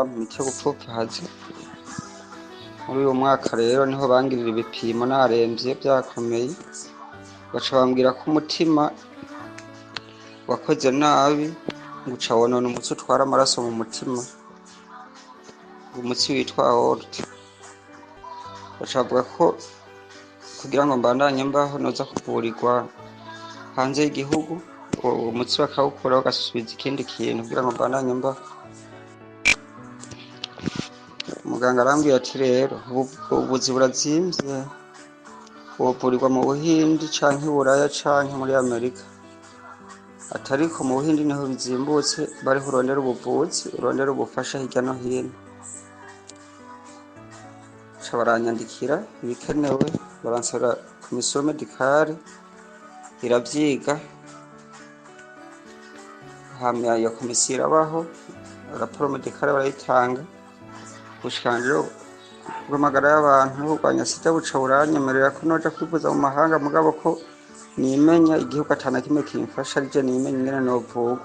imiti yo gupfupfaza. Muri uyu mwaka rero niho bangirira ibipimo naremvye vyakomeye, baca bambwira ko umutima wakoze nabi, nguca wonona umutsi utwara amaraso mu mutima, umutsi witwa aorte. Baca bavuga ko kugira ngo mbandanye mbaho noza kuvurirwa hanze y'igihugu, uwo mutsi bakawukuraho bagasubiza ikindi kintu kugira ngo mbandanye mbaho. Muganga arambwira ati rero ubuvuzi burazimvye, wovurirwa mu Buhindi canke i Buraya canke muri Amerika. Atariko mu Buhindi niho bizimbutse, bariho urondera ubuvuzi, urondera ubufasha hirya no hino. Ca baranyandikira ibikenewe, baransaba komisiyo medikale iravyiga, hama iyo komisiyo irabaho, raporo medikale barayitanga. Ubushikiranganji bw'amagara y'abantu no kurwanya sida buca buranyemerera ko noja kwivuza mu mahanga, mugabo ko nimenya igihugu atana kimwe kimfasha, arije nimenya ingene novugwa.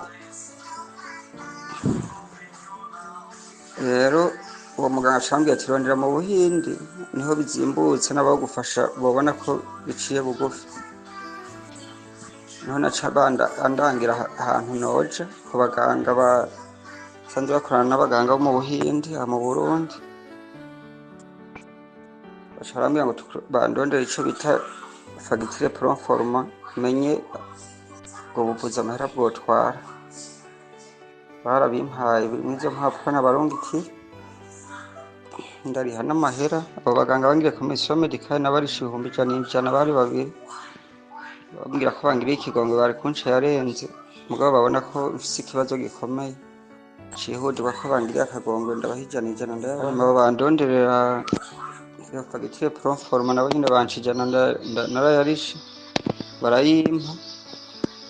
Rero uwo muganga acambwira ati rondera mu Buhindi niho bizimbutse, n'abagufasha bobona ko biciye bugufi. Niho naca andangira ahantu noja ku baganga basanzwe bakorana n'abaganga bo mu Buhindi mu Burundi. Baca barambwira ngo bandondere ico bita fagitire proforma, menye ubwo buvuzi amahera bwotwara. Barabimpaye mw'izo mpapuro nabarungikiye, ndariha n'amahera. Abo baganga bangiriye komisiyo medikale n'abarisha 100 bari babiri, bambwira ko bangiriye ikigongwe, bari kunca yarenze, mugabo babona ko mfise ikibazo gikomeye cihutirwa ko bangiriye akagongwe, ndabaha 100 ndayabona. Bandonderera iyo fagitire proforma nabo nyene banca 100 narayarishe, barayimpa.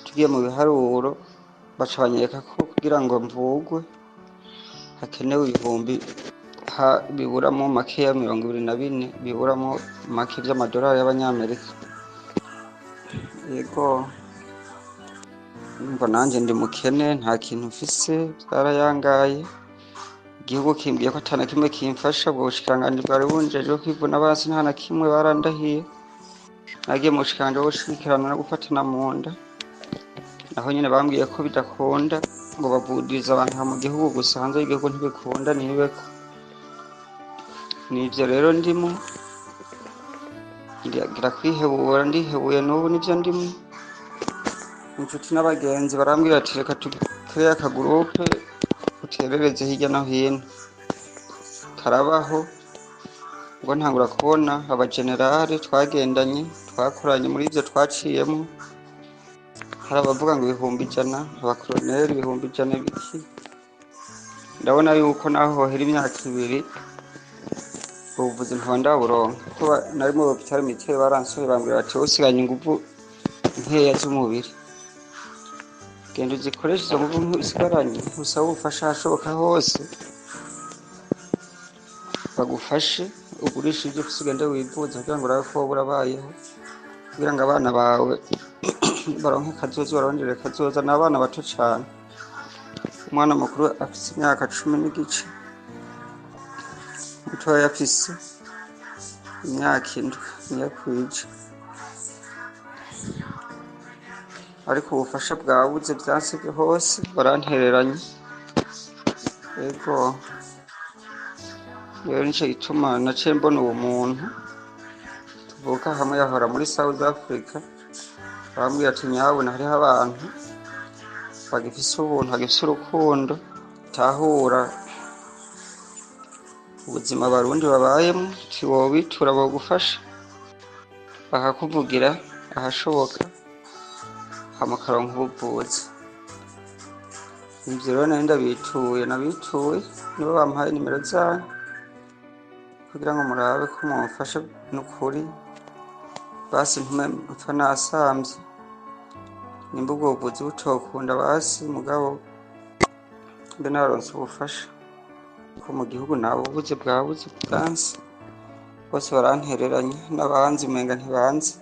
Tugiye mu biharuro baca banyereka ko kugira ngo mvugwe hakenewe ibihumbi biburamo makeya 24, biburamo make vy'amadolari y'abanyamerika. Yego numva nanje ndi mukene, nta kintu mfise, vyarayangaye. Igihugu kimbwiye ko atana kimwe kimfasha, ubwo bushikiranganji bwari bunjeje kwivuna abansi nta na kimwe barandahiye. Nagiye mu bushikiranganji bushikirana no gufatana mu nda, naho nyene bambwiye ko bidakunda ngo bavudiriza abantu mu gihugu gusa, hanze y'igihugu ntibikunda, nibeko. Nivyo rero ndimo ngira kwihebura, ndihebuye n'ubu nivyo ndimo. Inshuti n'abagenzi barambwira ati reka tukore akagurupe uterereze hirya no hino. Karabaho ubwo ntangura kubona abagenerale twagendanye, twakoranye muri ivyo twaciyemo, hari abavuga ngo 100, abakoloneli 100 biki. Ndabona yuko naho hohera imyaka 2 ubuvuzi ntondaburonka, kuko nari mu hopitali militaire baransoye bambwira bati usiganye inguvu nkeya z'umubiri, genda uzikoreshe izo nguvu usigaranye, usaba ubufasha hashoboka hose bagufashe, ugurisha ivyo ufise ugende wivuza kugira ngo urabe ko woba urabayeho, kugira ngo abana bawe baronke kazoza, barondere kazoza. N'abana bato cane, umwana mukuru afise imyaka 10 n'igice, mutoya afise imyaka 7 niyakwije. Ariko ubufasha bwabuze, vyansivye hose, barantereranye. Yego rero nico gituma naciye mbona uwo muntu tuvuka hamwe, yahora muri South Africa. Bambwira ati nyabona hariho abantu bagifise ubuntu, bagifise urukundo, tahura ubuzima Abarundi babayemo, tiwobitura bogufasha, bakakuvugira ahashoboka, hama ukaronka ubuvuzi. Ivyo rero nari ndabituye, nibo bampaye nimero zanyu kugira ngo murabe ko mumfasha n'ukuri, basi ntume mpfa nasamvye. Nimba ubwo buvuzi butokunda basi, mugabo mbe naronse ubufasha, ko mu gihugu nabo ubuze bwabuze bwansi, bose barantereranye, n'abanzi umenga ntibanzi.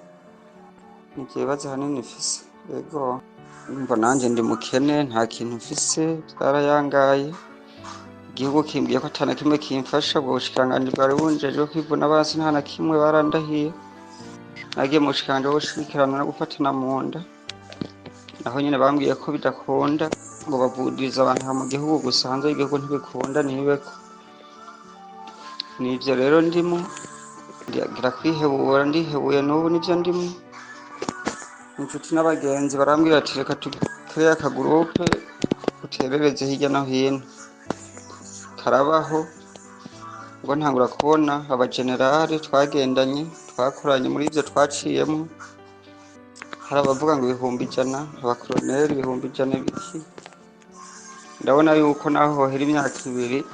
Nivyo bibazo hanini mfise. Yego numva nanje ndi mukene, nta kintu mfise, vyarayangaye. igihugu kimbwiye ko atana kimwe kimfasha, ubwo bushikiranganji bwari bunjejwe kwivuna abansi nta na kimwe barandahiye. Nagiye mu bushikiranganji bwo gushigikirana no gufatana mu nda, naho nyene bambwiye ko bidakunda ngo bavudiriza abantu mu gihugu gusa, hanze y'igihugu ntibikunda ntibibeko. Nivyo rero ndimo ngira kwihebura, ndihebuye n'ubu nivyo ndimo. Inshuti n'abagenzi barambwira ati reka tukore akagurupe uterereze hirya no hino. Karabaho ngo ntangura kubona abagenerali twagendanye twakoranye muri ivyo twaciyemo, hari abavuga ngo 100, abakoloneli 100 biki. Ndabona yuko naho hohera imyaka 2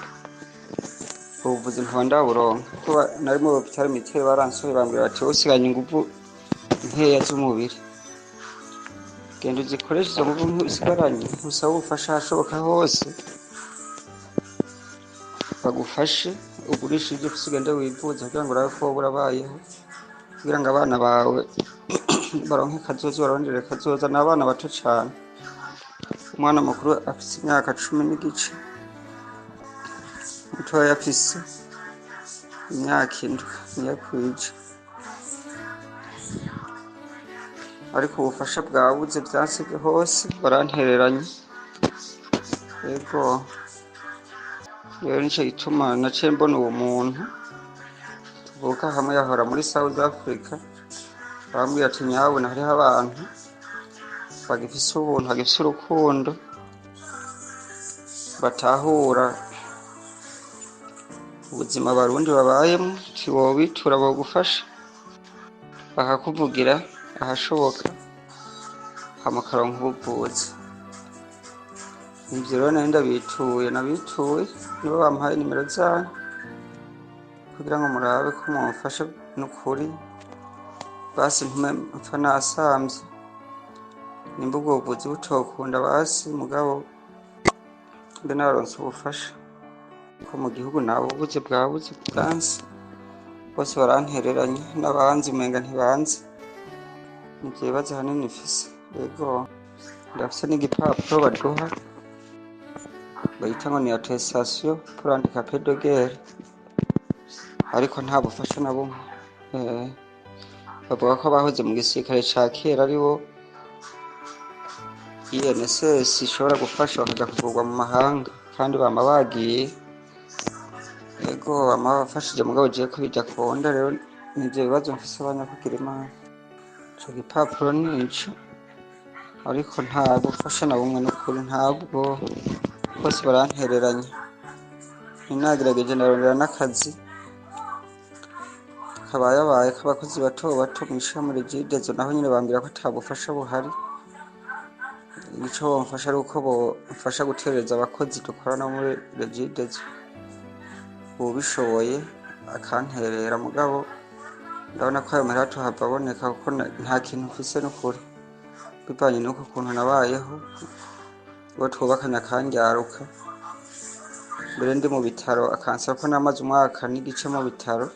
ubuvuzi ntondaburonka, kuko nari mu hôpital militaire baransohoye bambwira bati usiganye inguvu nkeya z'umubiri, genda uzikoreshe izo nguvu usigaranye, usaba ubufasha hashoboka hose bagufashe, ugurisha ibyo ugende wivuza kugira ngo urabe ko burabayeho, kugira ngo abana bawe baronke kazoza, barondere kazoza. Ni abana bato cyane, umwana mukuru afite imyaka 10 n'igice, mutoya afise imyaka 7 niyakwije. Ariko ubufasha bwabuze byansibye hose, barantereranye. Yego rero nico gituma naciye mbona uwo muntu tuvuka hamwe yahora muri South Africa, bambwira ati nyabona hariho abantu bagifise ubuntu, bagifise urukundo, batahura ubuzima Abarundi babayemo, tiwobitura bagufasha bakakuvugira ahashoboka hamakaronka ubuvuzi. Ivyo rero nari ndabituye, nibo bampaye nimero zanyu kugira ngo murabe ko mumfasha n'ukuri, basi ntume mpfa nasamvye. Nimba ubwo buvuzi butokunda basi mugabo mbe naronse ubufasha, ko mu gihugu nabo ubuze bwabuze bwansi, bose barantereranye, n'abanzi umenga ntibanzi. Nivyo bibazo hanini mfise. Yego ndafise n'igipapuro baduha bayita ngo ni attestation pour handicapé de guerre, ariko nta bufasha na bumwe. Bavuga ko bahoze mu gisirikare ca kera aribo INSS ishobora gufasha bakaja kuvurwa mu mahanga, kandi bama bagiye. Yego bama bafashije mugabo je ko bidakunda, rero nivyo bibazo mfise abanyakugira Imana. Ico gipapuro nico, ariko nta bufasha na bumwe n'ukuri ntabwo, bose barantereranye. Ninagerageje ndarondera n'akazi kabaye k'abakozi bato bato mw'ishirahamwe Ry'abarundi, naho nyene bambwira ko ata bufasha buhari. Ico bomfasha ari uko bomfasha guterereza abakozi dukorana muri Ry'abarundi, ubishoboye akanterera, mugabo ndabona ko ayo mahera tuhava aboneka, kuko nta kintu mfise n'ukuri, bivanye n'uko ukuntu nabayeho, uwo twubakanye akanryaruka, mbere ndi mu bitaro akansaba ko namaze umwaka n'igice mu bitaro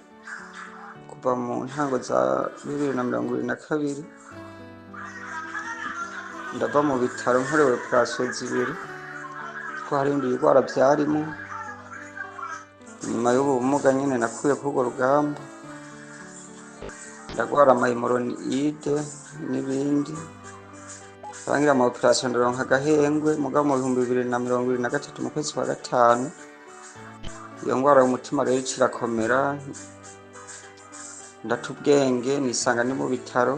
kuva mu ntango za 2022. Ndava mu bitaro nkorewe operation 2, ko hari ibindi bigwara vyarimo. Nyuma y'ubu bumuga nyene nakuye kurwo rugamba, ndagwara amahemoroide n'ibindi, bangira ama operation ndaronka agahengwe, mugabo mu 2023 mu kwezi kwa gatanu iyo ngwara y'umutima rero irakomera, ndatubwenge nisanga ni mu bitaro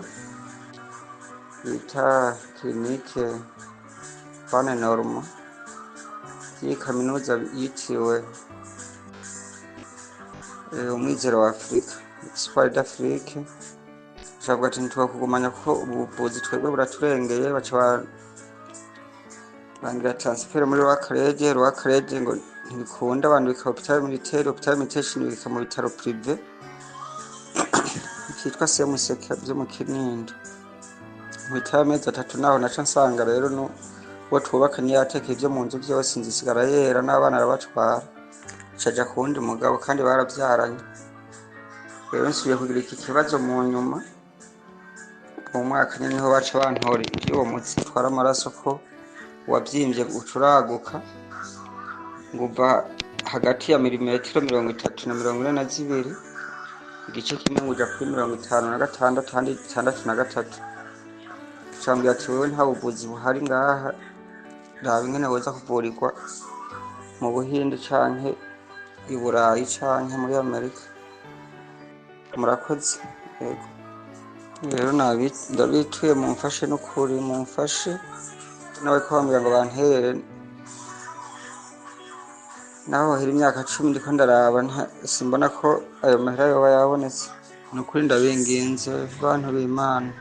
bita clinique Bane Norma iyi kaminuza yitiriwe umwizero wa Afrika, Espoir d'Afrique. Shavuga ati ntitwakugumanya ko ubuvuzi twebwe buraturengeye, baca bangira transfer muri Rwakarede ngo ntibikunda, abantu bika hôpital militaire bika mu bitaro privé kitwa Semuseka byo mu Kinindo. Mu mezi 3 naho naca nsanga rero uwo twubakanye yatekeye ibyo mu nzu byose, nzisigara yera n'abana arabatwara, caja kundi mugabo kandi barabyaranye. Rero nsubiye kugira iki kibazo mu nyuma, mu mwaka niho baca bantora uwo mutsi twara amaraso ko wabyimbye ucuraguka, nguva hagati ya milimetero 30 na 42, igice kimwe nguja kuri 56 kandi 63. Cambwira ati wewe nta buvuzi buhari ngaha, raba ingene woza kuvurirwa mu Buhinde canke i Burayi canke muri Amerika. Murakoze. Yego rero ndabituye mumfashe n'ukuri, mumfashe nawe ko bambwira ngo bantere, naho hira imyaka 10 ndiko ndaraba simbona ko ayo mahera yoba yabonetse. Nukuri ndabinginze bantu b'Imana,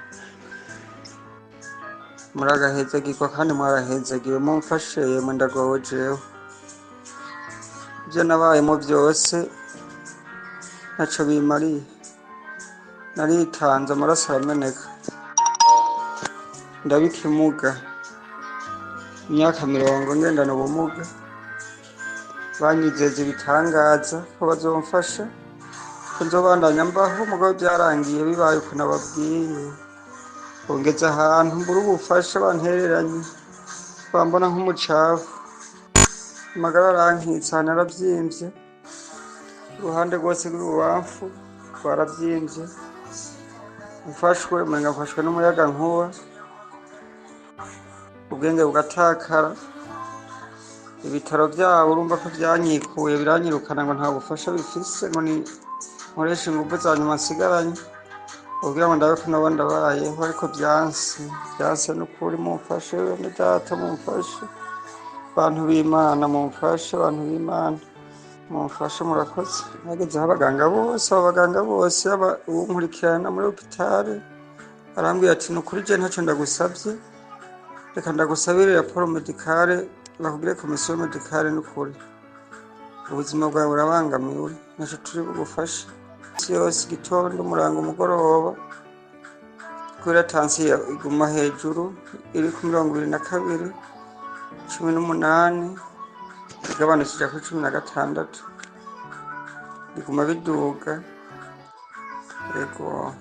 muragahezagirwa kandi mwarahezagiwe, mumfashe yemwe ndagowe jewe. Ivyo nabayemo vyose ntaco bimariye, naritanze amaraso arameneka, ndabikimuga imyaka 40 ngendana ubumuga. Banyizeza ibitangaza ko bazomfasha, ko nzobandanya mbaho, mugabo byarangiye bibaye uko nababwiye. Bongeza ahantu mbura ubufasha, bantereranye bambona nk'umucafu, amagara arankitsa, naravyimbye, uruhande rwose rw'ububamfu rwaravyimbye, mfashwe umenga mfashwe n'umuyaga nkuba, ubwenge bugatakara. Ibitaro vyabo urumva ko vyanyikuye, biranyirukana ngo nta bufasha bifise, ngo ni nkoresha ingufu za nyuma nsigaranye kugira ngo ndabe ko nabo ndabayeho, ariko vyanse n'ukuri. Mumfashe bene data, mumfashe bantu b'Imana, mumfashe bantu b'Imana, mumfashe. Murakoze. Nagezeho abaganga bose unkurikirana muri hopitale arambwira ati nukuri je ntaco ndagusavye, reka ndagusabire raporo medicale bakubwire komisiyo medicale. Nukuri ubuzima bwawe burabangamiwe, naco turi bugufashe yose, igitondo, umurango, umugoroba. Kubera tansiyo iguma hejuru, iri ku 22, 18, igabanukije kuri 16, biguma biduga. Yego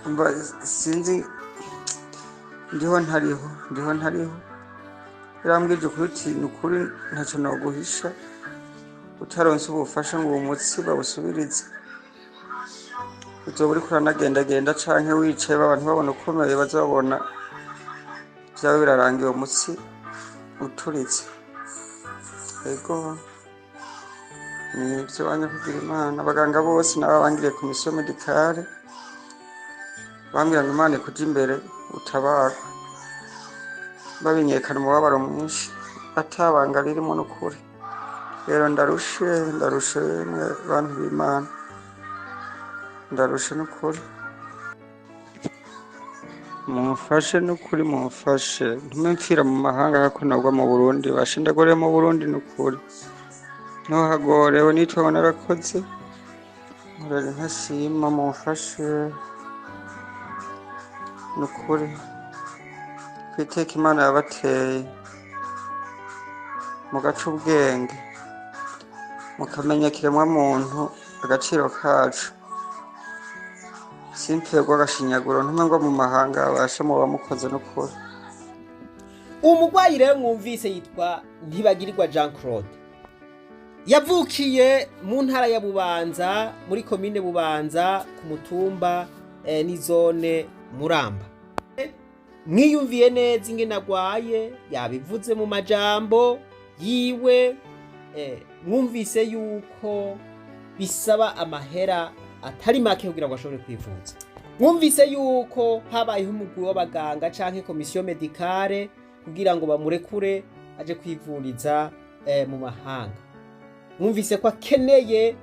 umva sinzi, ndiho ntariho. Yarambwije ukuri ntaco noguhisha, utaronse ubufasha ngo uwo mutsi bawusubirize, uzoba uriko uranagendagenda canke wicaye abantu babona ukomeye, bazabona vyawe birarangiye uwo mutsi uturitse. Yego nivyo banya kugira Imana. Abaganga bose nabo bangiriye komisiyo medicale bambwira ngo Imana ikuja imbere utabara, babinyekana umubabaro mwinshi atabanga ririmo n'ukuri. Rero ndarushe mwe bantu b'Imana, ndarushe n'ukuri. Mumfashe n'ukuri, mumfashe ntume mpfira mu mahanga ko nagwa mu Burundi. Bashe ndagoreye mu Burundi n'ukuri, ntuhagorewe nitwe narakoze, nkorera nkashima. Mumfashe n'ukuri, kwiteka Imana yabateye mugaca ubwenge, mukamenya kiremwa muntu agaciro kacu, simpfegwa agashinyaguro, ntume ngo mu mahanga abashe muba mukoze n'ukuri. Umugwayi rero mwumvise yitwa Ntibagirirwa Jean Claude, yavukiye mu ntara ya Bubanza, muri komine Bubanza, ku mutumba ni zone Muramba. Mwiyumviye neza ingene agwaye, yabivuze mu majambo yiwe. Mwumvise yuko bisaba amahera atari make kugira ngo ashobore kwivuza. Mwumvise yuko habayeho umugwi w'abaganga canke komisiyo medicale kugira ngo bamurekure aje kwivuriza mu mahanga. Mwumvise ko akeneye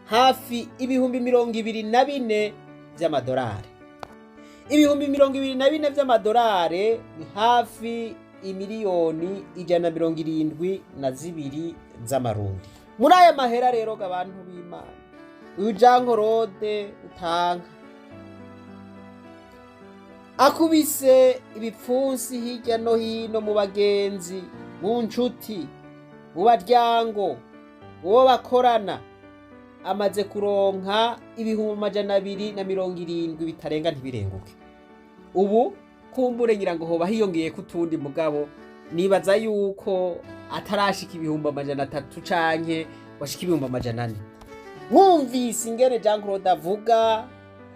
hafi ibihumbi 24 vy'amadolari. Ibihumbi 24 vy'amadolari ni hafi imiliyoni 172 z'amarundi. Muri aya mahera rero abantu b'Imana, uyu Jean Claude utanga akubise ibipfunsi hirya no hino mu bagenzi, mu nshuti, mu baryango, uwo bakorana, amaze kuronka ibihumbi 270 bitarenga ntibirenguke. Ubu kumbure ngira ngo hoba hiyongeye kutundi, mugabo nibaza yuko atarashika ibihumbi 300 canke washika ibihumbi 400. Mwumvise ingene Jean Claude avuga,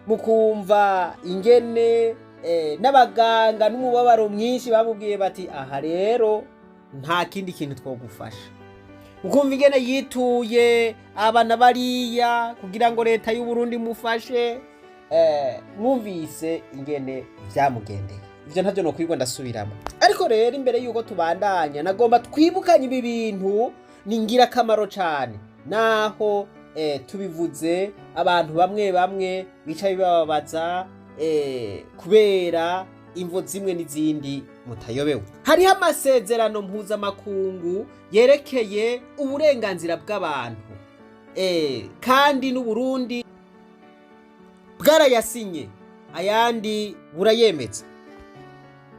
mukumva ingene n'abaganga n'umubabaro mwinshi bamubwiye bati aha rero nta kindi kintu twogufasha. Mukumva ingene yituye abana bariya kugira ngo leta y'u Burundi mufashe. Mwumvise ingene vyamugendeye. Ivyo ntavyo no kwigwa ndasubiramo. Ariko rero imbere yuko tubandanya nagomba twibukanye ibi bintu ni ngirakamaro cane. Naho tubivuze abantu bamwe bicaye bababaza kubera imvo zimwe n'izindi mutayobewe. Hariho amasezerano mpuzamakungu yerekeye uburenganzira bw'abantu, kandi n'u Burundi bwarayasinye, ayandi burayemeza.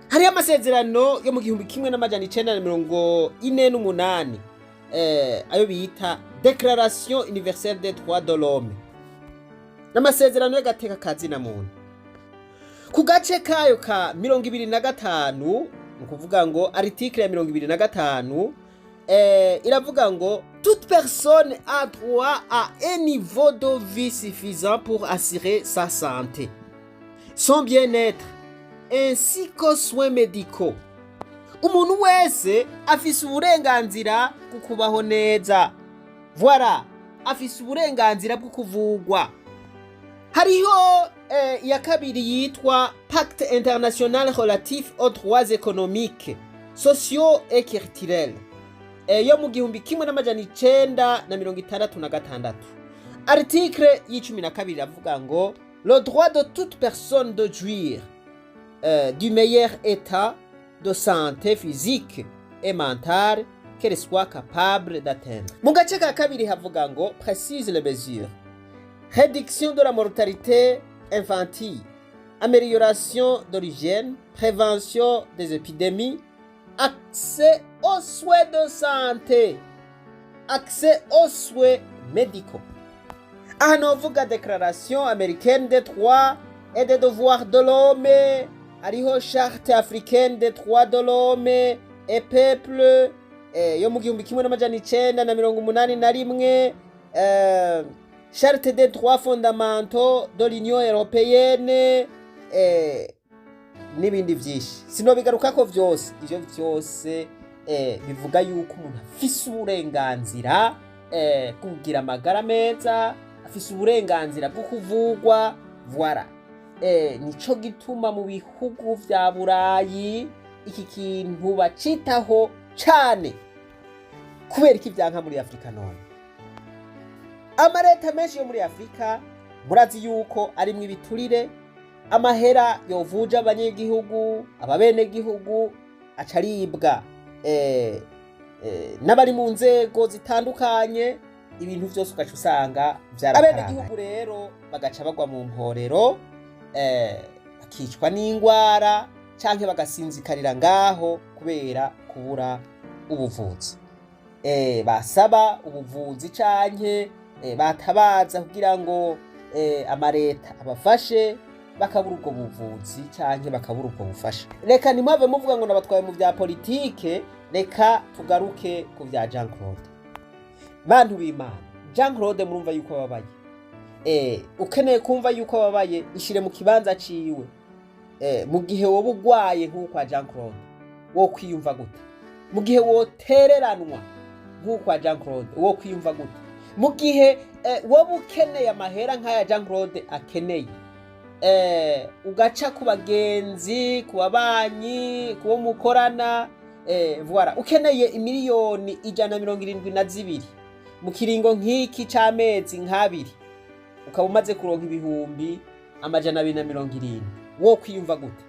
Hariho amasezerano yo mu 1948 ayo bita Déclaration universelle des droits de l'homme, n'amasezerano y'agateka kazi na muntu. Ku gace kayo ka 25 ni kuvuga ngo article ya 25 iravuga ngo toute personne a droit à un niveau de vie suffisant pour assurer sa santé, son bien-être ainsi qu'aux soins médicaux. Umuntu wese afise uburenganzira bwo kubaho neza. Voilà, afise uburenganzira bwo kuvugwa. Hariho ya kabiri yitwa Pacte international relatif aux droits économiques, sociaux et culturels, yo mu 1966. Article y12 avuga ngo le droit de toute personne de jouir du meilleur état de santé physique et mentale qu'elle soit capable d'atteindre. Mu gace ka kabiri havuga ngo précise les mesures: réduction de la mortalité infantile, amélioration de l'hygiène, prévention des épidémies, accès aux soins de santé, accès aux soins médicaux. Aha novuga déclaration américaine des droits et des devoirs de l'homme, hariho charte africaine des droits de l'homme et peuple yo mu 1981, charte des droits fondamentaux de l'Union européenne, n'ibindi vyinshi sinobigarukako vyose. Ivyo vyose bivuga yuko umuntu afise uburenganzira kugira amagara meza, afise uburenganzira bwo kuvugwa. Voilà, nico gituma mu bihugu vya Burayi iki kintu bacitaho cane, kubera iki vyanka muri Afrika none. Amareta menshi yo muri Afrika murazi yuko arimwe ibiturire, amahera yovuja abanyagihugu, ababene gihugu acaribwa n'abari mu nzego zitandukanye, ibintu vyose ugaca usanga vyarakaranga. Abene gihugu rero bagaca bagwa mu mporero, bakicwa n'ingwara canke bagasinzikarira ngaho kubera kubura ubuvuzi. Basaba ubuvuzi canke batabaza kugira ngo amareta abafashe, bakabura ubwo buvuzi canke bakabura ubwo bufasha. Reka nimwave muvuga ngo nabatwaye mu vya politike, reka tugaruke ku vya Jean Claude. Bantu b'Imana, Jean Claude murumva yuko babaye. Ukeneye kumva yuko babaye, ishire mu kibanza ciwe. Mu gihe woba ugwaye nk'uko Jean Claude, wo kwiyumva gute? Mu gihe wotereranwa nk'uko Jean Claude, wo kwiyumva gute? Mu gihe woba ukeneye amahera nk'aya Jean Claude akeneye, ugaca ku bagenzi, ku babanyi, ku bo mukorana, voilà, ukeneye imiliyoni 172 mu kiringo nk'iki c'amezi nk'abiri, ukaba umaze kuronka ibihumbi 270, wo kwiyumva gute?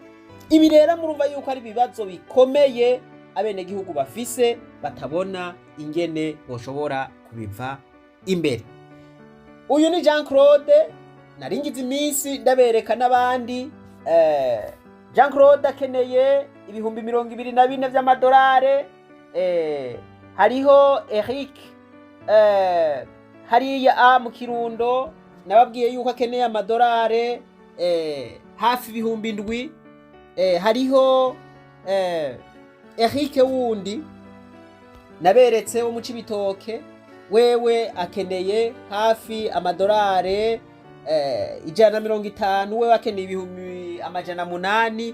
Ibi rero murumva yuko ari ibibazo bikomeye abene gihugu bafise, batabona ingene boshobora kubiva imbere. Uyu ni Jean Claude, naringize iminsi ndabereka n'abandi. Jean Claude akeneye ibihumbi 24 vy'amadolari. Hariho Eric hariya mu Kirundo, nababwiye yuko akeneye amadolari hafi ibihumbi 7. Hariho Eric wundi naberetse wo mu Cibitoke wewe akeneye hafi amadolari 150, wewe akeneye ibihumbi 800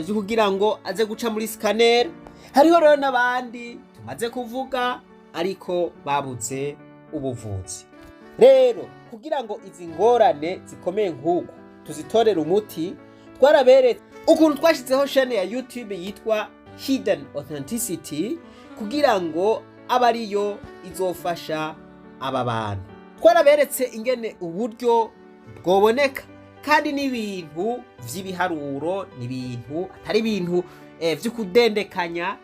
zo kugira ngo aze guca muri scanner. Hariho rero n'abandi tumaze kuvuga ariko babuze ubuvuzi. Rero kugira ngo izi ngorane zikomeye nk'uko tuzitorera umuti, twaraberetse ukuntu twashizeho chaîne ya YouTube yitwa Hidden Authenticity kugira ngo abariyo izofasha aba bantu. Twaraberetse ingene uburyo bwoboneka kandi n'ibintu vy'ibiharuro, n'ibintu atari ibintu vyo kudendekanya.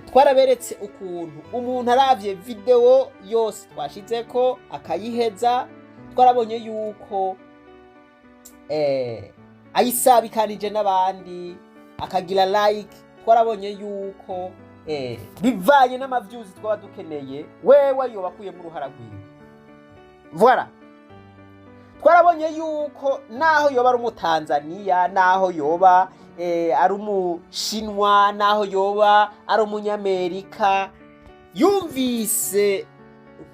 Twaraberetse ukuntu umuntu aravye video yose twashizeko akayiheza, twarabonye yuko ayisabikanije n'abandi akagira like, twarabonye yuko bivanye n'amavyuzi twaba dukeneye wewe yoba akuye mu ruhara rwiwe. Voilà, twarabonye yuko naho yoba ari umutanzania, naho yoba ari umushinwa, naho yoba ari umunyamerika, yumvise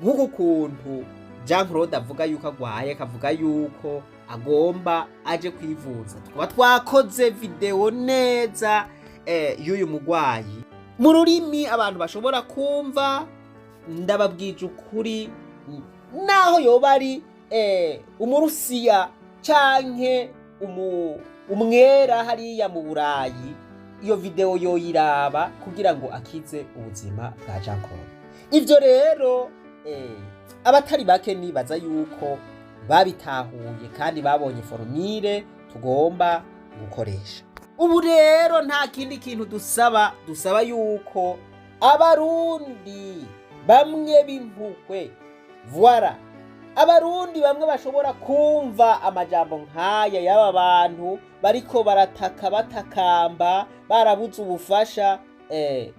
nk'uko kuntu Jean Claude avuga yuko agwaye, akavuga yuko agomba aje kwivuza, twaba twakoze video neza y'uyu mugwayi mu rurimi abantu bashobora kumva. Ndababwije ukuri, naho yoba ari umurusiya canke umwera hariya mu Burayi, iyo video yoyiraba kugira ngo akize ubuzima bwa Jean Claude. Ivyo rero abatari bake nibaza yuko babitahuye kandi babonye formule tugomba gukoresha. Ubu rero nta kindi kintu dusaba yuko abarundi bamwe b'impuhwe, voilà, abarundi bamwe bashobora kumva amajambo nk'aya y'aba bantu bariko barataka batakamba barabuze ubufasha,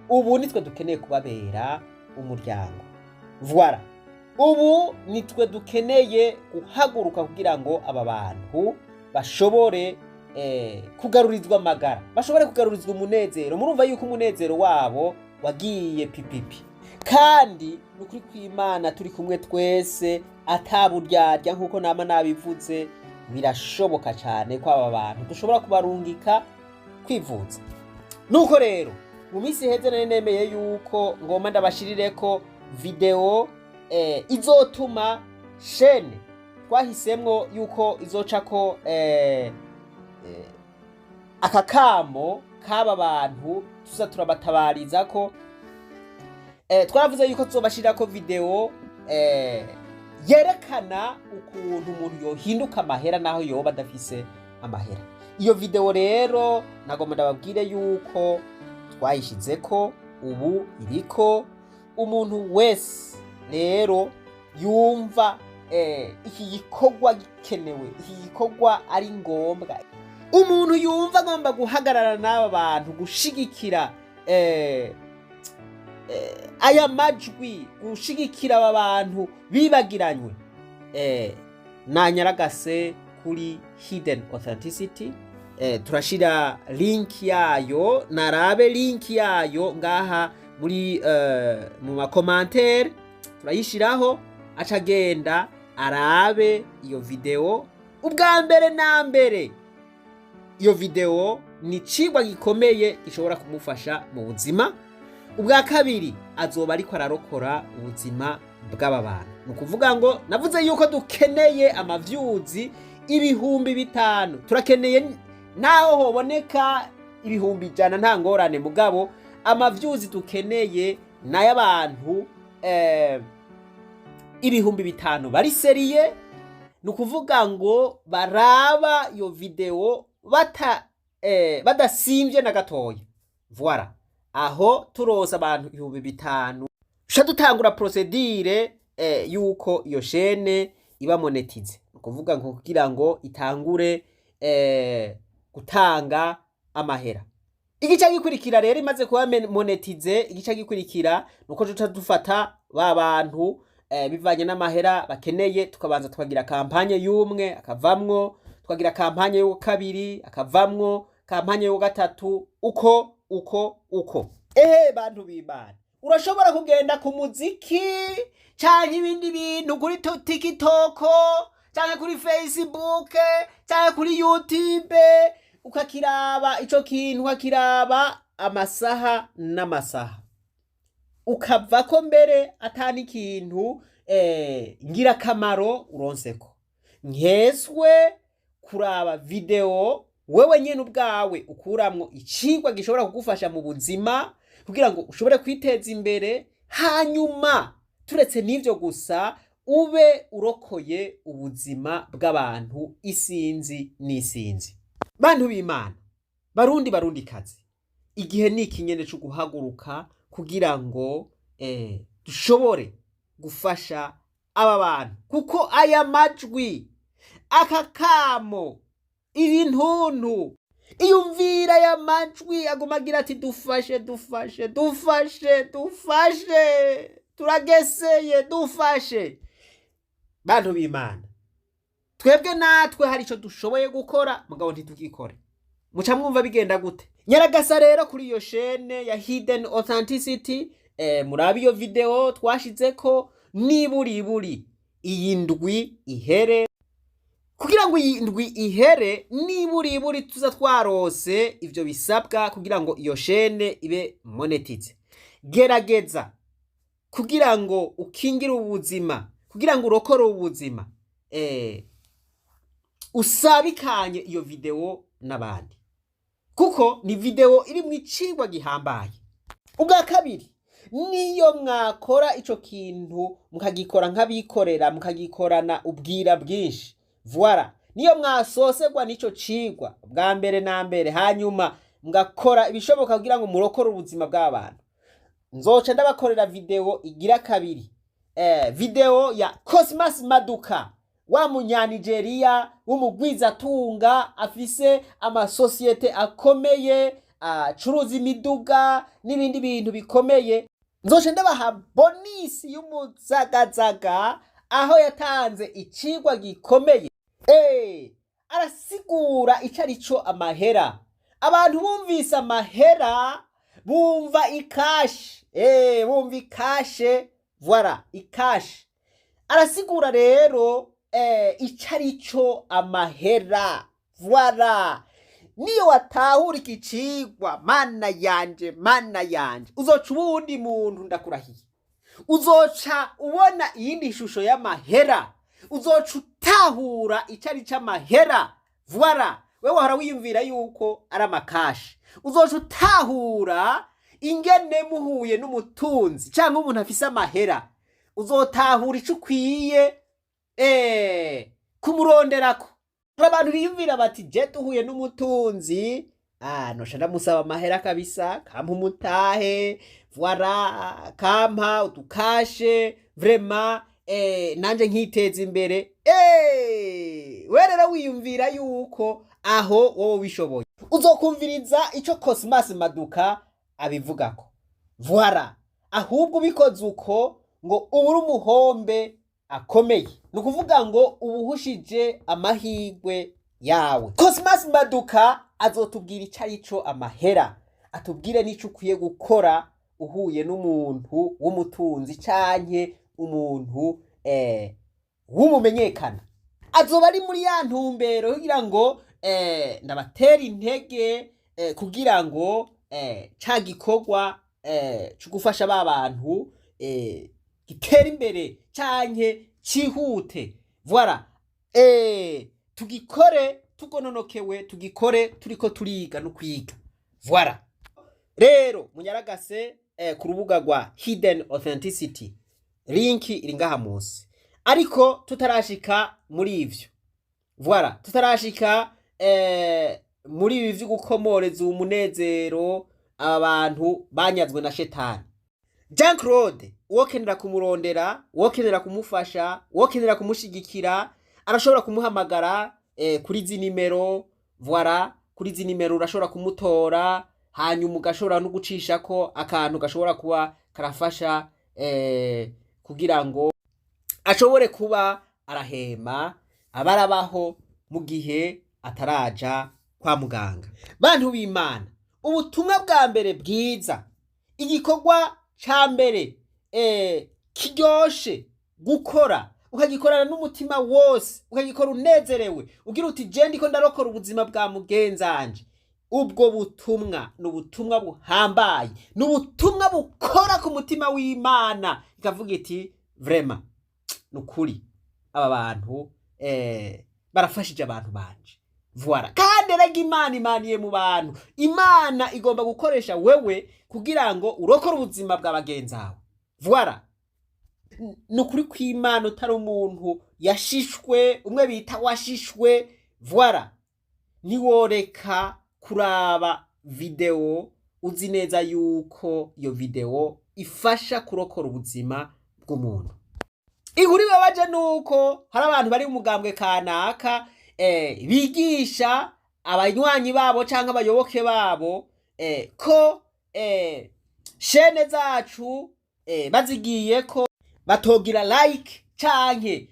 ubu nitwe dukeneye kubabera umuryango. Voilà, ubu nitwe dukeneye guhaguruka kugira ngo aba bantu bashobore kugarurizwa amagara, bashobore kugarurizwa umunezero. Murumva yuko umunezero wabo wagiye pipipi, kandi nukuri kw'Imana turi kumwe twese ataburyarya nkuko nama nabivuze, birashoboka cyane ko aba bantu dushobora kubarungika kwivuza. Nuko rero mu minsi iheze nari nemeye yuko ngomba ndabashirireko video izotuma chaîne twahisemwo yuko izocako akakamo k'aba bantu tuza turabatabariza ko. Twaravuze yuko tuzobashirako video yerekana ukuntu umuntu yohinduka amahera naho yoba adafise amahera. Iyo video rero nagomba ndababwire yuko twayishizeko, ubu iriko. Umuntu wese rero yumva iki gikorwa gikenewe, iki gikorwa ari ngombwa, umuntu yumva agomba guhagarara n'aba bantu gushigikira aya majwi, gushigikira aba bantu bibagiranywe, nanyaragase kuri Hidden Authenticity. Turashira link yayo, narabe link yayo ngaha muri mu makomantere turayishiraho, acagenda arabe iyo video. Ubwa mbere na mbere, iyo video ni cigwa gikomeye gishobora kumufasha mu buzima. Ubwa kabiri, azoba ariko ararokora ubuzima bw'aba bantu. Nukuvuga ngo navuze yuko dukeneye amavyuzi 5,000. Turakeneye naho hoboneka 100,000 nta ngorane, mugabo amavyuzi dukeneye nayo abantu 5,000 bari seriye. Nukuvuga ngo baraba iyo video badasimvye na gatoya. Voilà, aho turoza abantu 5,000 sha dutangura procedure yuko iyo chaîne iba monetize. Nukuvuga ngo kugira ngo itangure gutanga amahera. Igice gikurikira rero imaze kuba monetize, igice gikurikira nuko tuca dufata ba bantu bivanye n'amahera bakeneye, tukabanza tukagira kampanye y'umwe akavamwo, tukagira kampanye yo kabiri akavamwo, kampanye yo gatatu, uko. Bantu b'Imana, urashobora kugenda ku muziki canke ibindi bintu kuri TikTok canke kuri Facebook canke kuri YouTube ukakiraba ico kintu ukakiraba amasaha n'amasaha ukava ko mbere atani ikintu ngira kamaro uronseko nkeswe kuraba video wewe nyene ubwawe ukuramwo icigwa gishobora kugufasha mu buzima kugira ngo ushobore kwiteza imbere hanyuma turetse n'ivyo gusa ube urokoye ubuzima bw'abantu isinzi n'isinzi. Bantu b'Imana, barundi kazi, igihe ni ikinyene cyo guhaguruka kugira ngo dushobore gufasha aba bantu, kuko aya majwi akakamo ibintuntu iyumvira ya majwi agumagira ati dufashe turageseye dufashe. Bantu b'Imana, twebwe natwe hari ico dushoboye gukora mugabo ntitukikore. Muca mwumva bigenda gute? Nyaragasa rero kuri iyo chaîne ya Hidden Authenticity murabe iyo video twashizeko niburi iyi ndwi ihere, kugira ngo iyi ndwi ihere niburi tuza twarose ivyo bisabwa kugira ngo iyo chaîne ibe monetize. Gerageza kugira ngo ukingire ubuzima, kugira ngo urokore ubuzima, usabikanye iyo video n'abandi, kuko ni video iri mu icigwa gihambaye. Ubwa kabiri, niyo mwakora ico kintu mukagikora nk'abikorera mukagikorana ubwira bwinshi, voilà, niyo mwasosegwa n'ico cigwa bwa mbere na mbere hanyuma mugakora ibishoboka kugira ngo murokore ubuzima bw'abantu, nzoca ndabakorera video igira kabiri, video ya Cosmas Maduka, wa munyanigeria w'umugwizatunga afise amasosiyete akomeye acuruza imiduga n'ibindi bintu bikomeye. Nzoca ndabaha bonisi y'umuzagazaga aho yatanze icigwa gikomeye, arasigura icarico amahera. Abantu bumvise amahera bumva ikashi, bumva ikashe, voilà, ikashi. Arasigura rero icarico amahera, voilà. Niyo watahura ikicigwa, mana yanje uzoca ubundi muntu ndakurahiye, uzoca ubona iyindi shusho y'amahera, uzoca utahura icarico amahera, voilà. Wewe wahora wiyumvira yuko ari amakashi, uzoca utahura ingene muhuye n'umutunzi canke umuntu afise amahera, uzotahura ico ukwiye kumuronderako. Hari abantu biyumvira bati je duhuye n'umutunzi nosha ndamusaba amahera kabisa, kampa umutahe, voilà, kampa utukashe, vraiment nanje nkiteza imbere. Werera wiyumvira yuko aho wowe bishoboye. Uzokumviriza ico Cosmas Maduka abivugako, voilà. Ahubwo bikoze uko ngo ubura umuhombe akomeye, nukuvuga ngo ubuhushije amahigwe yawe. Cosmas Maduka azotubwira icarico amahera, atubwire n'ico ukwiye gukora uhuye n'umuntu w'umutunzi canke umuntu w'umumenyekana. Azoba ari muri ya ntumbero kugira ngo ndabatera intege kugira ngo ca gikorwa cyo gufasha ba bantu gitera imbere canke cihute, voilà. Tugikore tugononokewe, tugikore turiko turiga no kwiga, voilà. Rero munyaragase ku rubuga rwa Hidden Authenticity, linki iri ngaha munsi. Ariko tutarashika muri ivyo, voilà, tutarashika muri ibi vyo gukomoreza umunezero abantu banyazwe na shetani. Jean Claude wokenera kumurondera, wokenera kumufasha, wokenera kumushigikira, arashobora kumuhamagara kuri zi nimero, voilà, kuri zi nimero urashobora kumutora, hanyuma ugashobora no gucishako akantu gashobora kuba karafasha kugira ngo ashobore kuba arahema abarabaho mu gihe ataraja kwa muganga. Bantu b'Imana, ubutumwa bwa mbere bwiza, igikorwa cambere kiryoshe gukora ukagikorana n'umutima wose ukagikora unezerewe ugira uti je ndiko ndarokora ubuzima bwa mugenzanje ubwo butumwa n'ubutumwa buhambaye n'ubutumwa bukora ku mutima w'Imana ikavuga iti vraiment nukuri aba bantu barafashije abantu banje voilà kandi rega Imana imaniye mu bantu Imana igomba gukoresha wewe kugira ngo urokore ubuzima bw'abagenzawe voilà nukuri kw'Imana utari umuntu yashishwe umwe bita washishwe voilà niworeka kuraba video uzi neza yuko iyo video ifasha kurokora ubuzima bw'umuntu. Inkuru ibabaje nuko hari abantu bari mu mugambwe kanaka bigisha abanywanyi babo canke abayoboke babo ko shene zacu bazigiye ko batogira like canke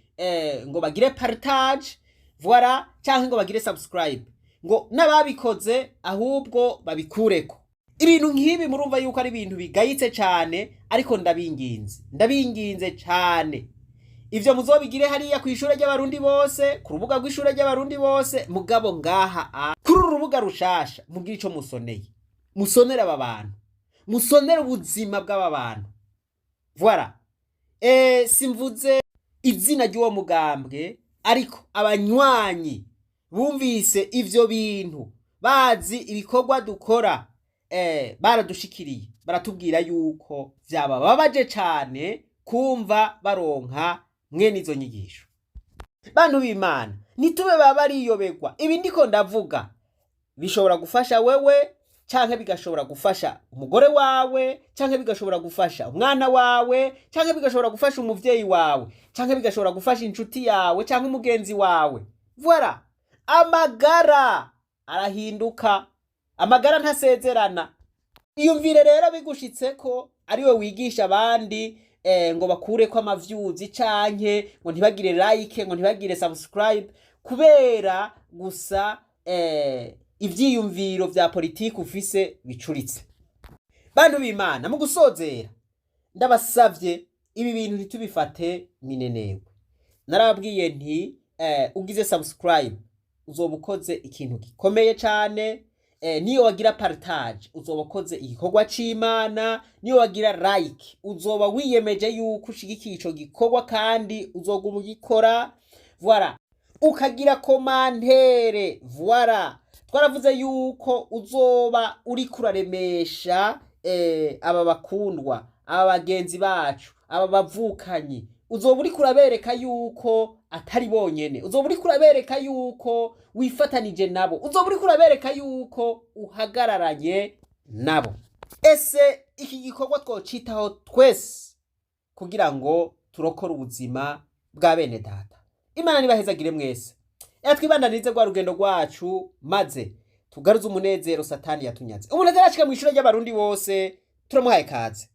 ngo bagire partage voilà canke ngo bagire subscribe ngo nababikoze ahubwo babikureko. Ibintu nk'ibi murumva yuko ari ibintu bigayitse cane ariko ndabinginze cane ivyo muzobigire hariya kw'ishure ry'abarundi bose ku rubuga rw'ishure ry'abarundi bose mugabo ngaha kuri urubuga rushasha mugire ico musonera aba bantu musonera ubuzima bw'aba bantu voilà simvuze izina ry'uwo mugambwe ariko abanywanyi bumvise ivyo bintu bazi ibikorwa dukora baradushikiriye baratubwira yuko vyabababaje cane kumva baronka mwene izo nyigisho. Bantu b'Imana nitube baba ariyobegwa ibi ndiko ndavuga bishobora gufasha wewe canke bigashobora gufasha umugore wawe canke bigashobora gufasha umwana wawe canke bigashobora gufasha umuvyeyi wawe canke bigashobora gufasha inshuti yawe canke umugenzi wawe voilà amagara arahinduka amagara ntasezerana. Iyumvire rero bigushitseko ariwe wigisha abandi ngo bakureko amavyuzi canke ngo ntibagire like ngo ntibagire subscribe kubera gusa ivyiyumviro vya politiki ufise bicuritse. Bantu b'Imana mu gusozera ndabasavye ibi bintu ntitubifate minenewe. Narababwiye nti ugize subscribe uzoba ukoze ikintu gikomeye cane niyo wagira partage uzoba ukoze igikorwa c'Imana niyo wagira like uzoba wiyemeje yuko ushigikiye ico gikorwa kandi uzoguma ugikora voilà ukagira commentaire voilà twaravuze yuko uzoba uri kuraremesha aba bakundwa aba bagenzi bacu aba bavukanyi uzoba uri kurabereka yuko atari bonyene uzoba uri kurabereka yuko wifatanije nabo uzoba uri kurabereka yuko uhagararanye nabo. Ese iki gikorwa twocitaho twese kugira ngo turokore ubuzima bwa bene data. Imana nibahezagire mwese twibandanize rwa rugendo rwacu maze tugaruze umunezero satani yatunyaze umunezero ashika mu ishure ry'abarundi bose turamuhaye kaze.